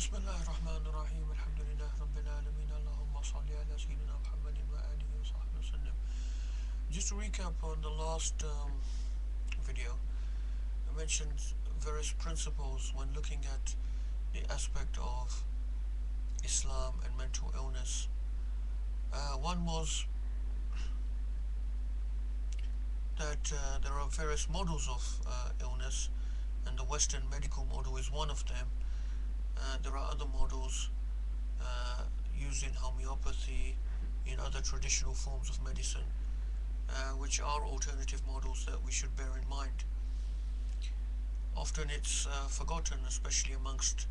بسم الله الرحمن الرحيم الحمد لله رب العالمين اللهم صل على سيدنا محمد وآله وصحبه وسلم. Just to recap on the last video, I mentioned various principles when looking at the aspect of Islam and mental illness. One was that there are various models of illness, and the Western medical model is one of them. There are other models used in homeopathy, in other traditional forms of medicine, which are alternative models that we should bear in mind. Often it's forgotten, especially amongst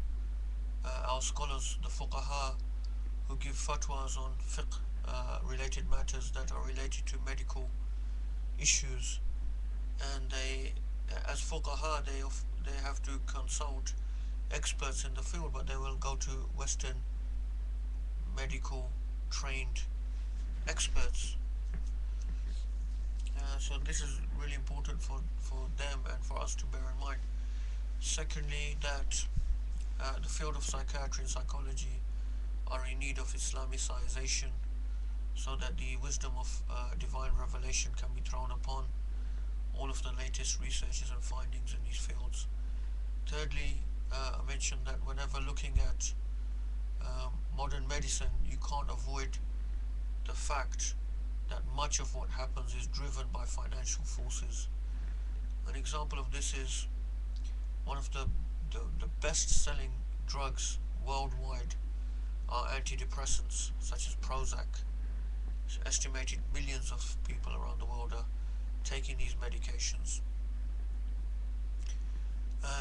our scholars, the fuqaha, who give fatwas on fiqh related matters that are related to medical issues, and they, as fuqaha, they have to consult experts in the field, but they will go to Western medical trained experts. So this is really important for them and for us to bear in mind. Secondly, that the field of psychiatry and psychology are in need of Islamicization, so that the wisdom of divine revelation can be thrown upon all of the latest researches and findings in these fields. Thirdly, I mentioned that whenever looking at modern medicine, you can't avoid the fact that much of what happens is driven by financial forces. An example of this is one of the best-selling drugs worldwide are antidepressants such as Prozac. It's estimated millions of people around the world are taking these medications,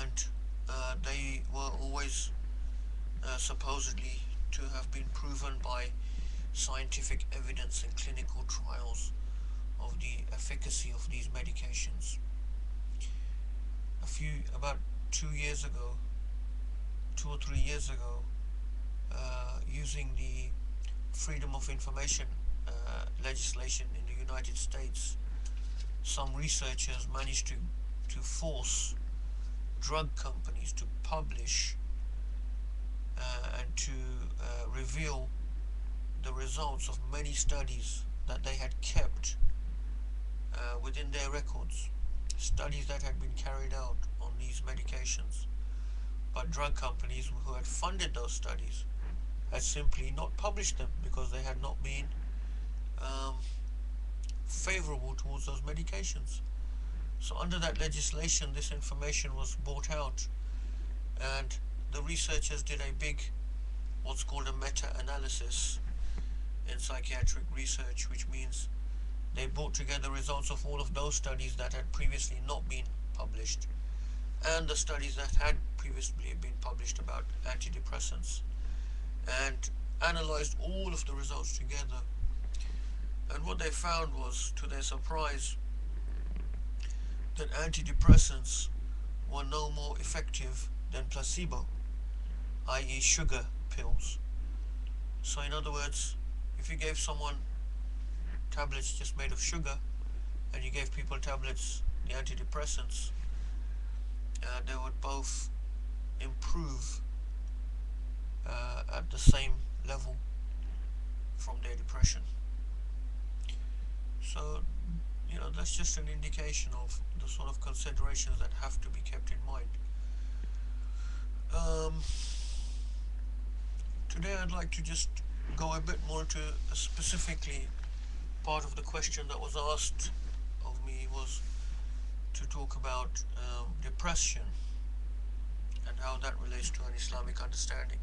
and they were always supposedly to have been proven by scientific evidence and clinical trials of the efficacy of these medications. About 2 years ago, 2 or 3 years ago, using the Freedom of Information legislation in the United States, some researchers managed to force drug companies to publish and to reveal the results of many studies that they had kept within their records, studies that had been carried out on these medications, but drug companies who had funded those studies had simply not published them because they had not been favorable towards those medications. So under that legislation, this information was brought out, and the researchers did a big, what's called a meta-analysis in psychiatric research, which means they brought together results of all of those studies that had previously not been published and the studies that had previously been published about antidepressants, and analyzed all of the results together. And what they found was, to their surprise, that antidepressants were no more effective than placebo, i.e. sugar pills. So in other words, if you gave someone tablets just made of sugar and you gave people tablets, the antidepressants, they would both improve at the same level from their depression. So, that's just an indication of the sort of considerations that have to be kept in mind. Today I'd like to just go a bit more into specifically part of the question that was asked of me was to talk about depression and how that relates to an Islamic understanding.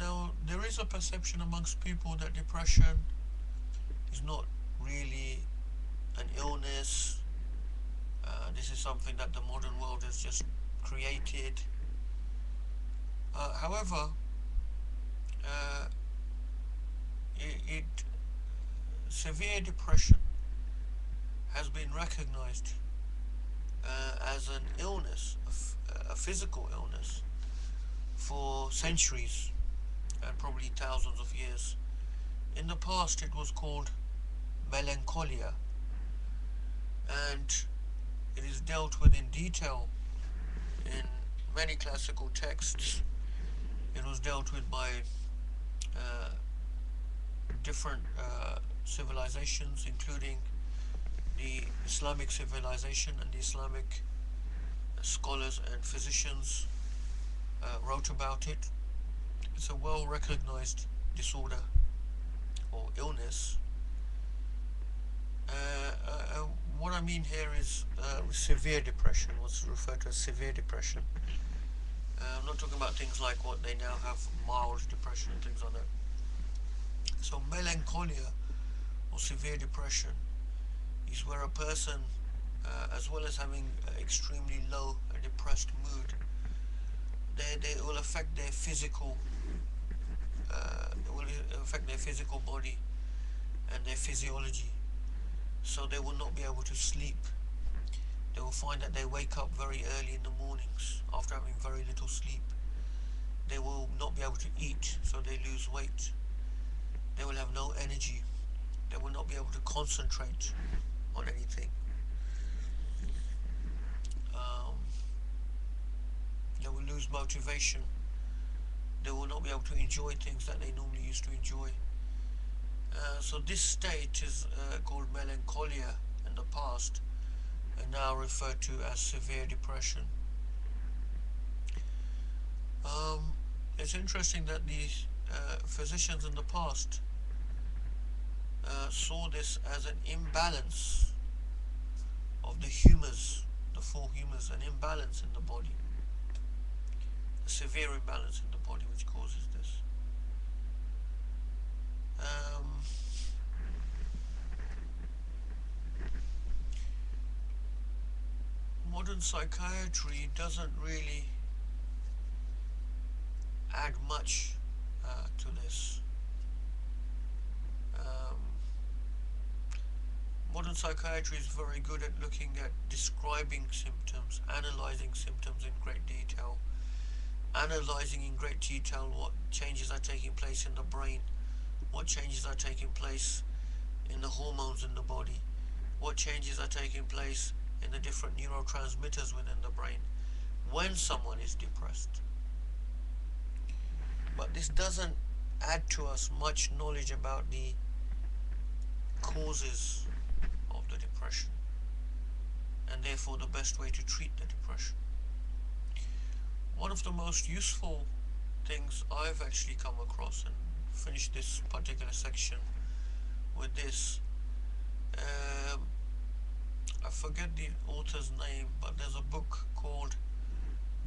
Now, there is a perception amongst people that depression is not really an illness. This is something that the modern world has just created. However, severe depression has been recognized as an illness, a physical illness, for centuries and probably thousands of years. In the past, it was called melancholia, and it is dealt with in detail in many classical texts. It was dealt with by uh, different civilizations, including the Islamic civilization, and the Islamic scholars and physicians wrote about it. It's a well recognized disorder or illness. What I mean here is severe depression, what's referred to as severe depression. I'm not talking about things like what they now have, mild depression and things like that. So, melancholia or severe depression is where a person, as well as having extremely low and depressed mood, they will affect their physical, it will affect their physical body and their physiology. So they will not be able to sleep. They will find that they wake up very early in the mornings after having very little sleep. They will not be able to eat, so they lose weight. They will have no energy. They will not be able to concentrate on anything. Um, they will lose motivation. They will not be able to enjoy things that they normally used to enjoy. So this state is called melancholia in the past, and now referred to as severe depression. It's interesting that these physicians in the past saw this as an imbalance of the humors, the four humors, an imbalance in the body, a severe imbalance in the body which causes this. Um, Modern psychiatry doesn't really add much to this. Um, Modern psychiatry is very good at looking at describing symptoms, analyzing symptoms in great detail, analyzing in great detail what changes are taking place in the brain, what changes are taking place in the hormones in the body, what changes are taking place in the different neurotransmitters within the brain when someone is depressed. But this doesn't add to us much knowledge about the causes of the depression and therefore the best way to treat the depression. One of the most useful things I've actually come across, and finish this particular section with this, I forget the author's name, but there's a book called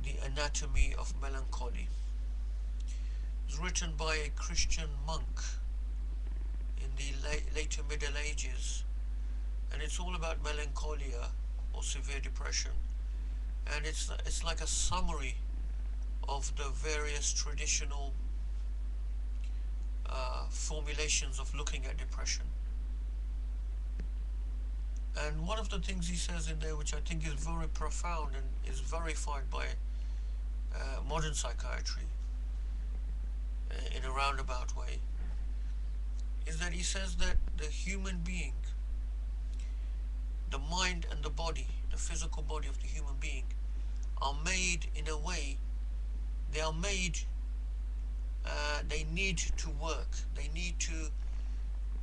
The Anatomy of Melancholy. It was written by a Christian monk in the later Middle Ages, and it's all about melancholia or severe depression, and it's like a summary of the various traditional formulations of looking at depression. And one of the things he says in there, which I think is very profound and is verified by modern psychiatry in a roundabout way, is that he says that the human being, the mind and the body, the physical body of the human being, are made in a way, they are made, they need to work, they need to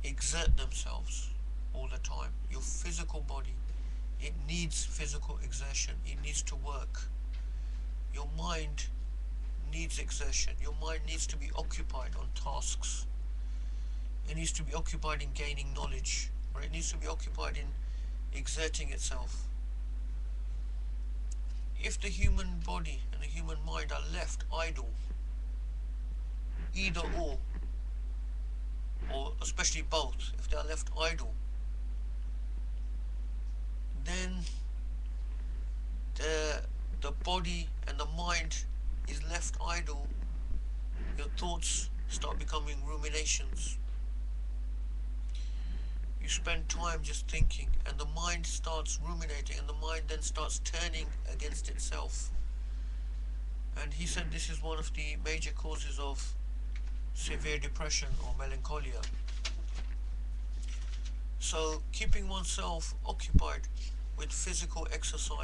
exert themselves all the time. Your physical body, it needs physical exertion, it needs to work. Your mind needs exertion, your mind needs to be occupied on tasks. It needs to be occupied in gaining knowledge, or it needs to be occupied in exerting itself. If the human body and the human mind are left idle, either or especially both, if they are left idle, then the body and the mind is left idle. Your thoughts start becoming ruminations. You spend time just thinking, and the mind starts ruminating, and the mind then starts turning against itself. And he said this is one of the major causes of severe depression or melancholia. So keeping oneself occupied with physical exercise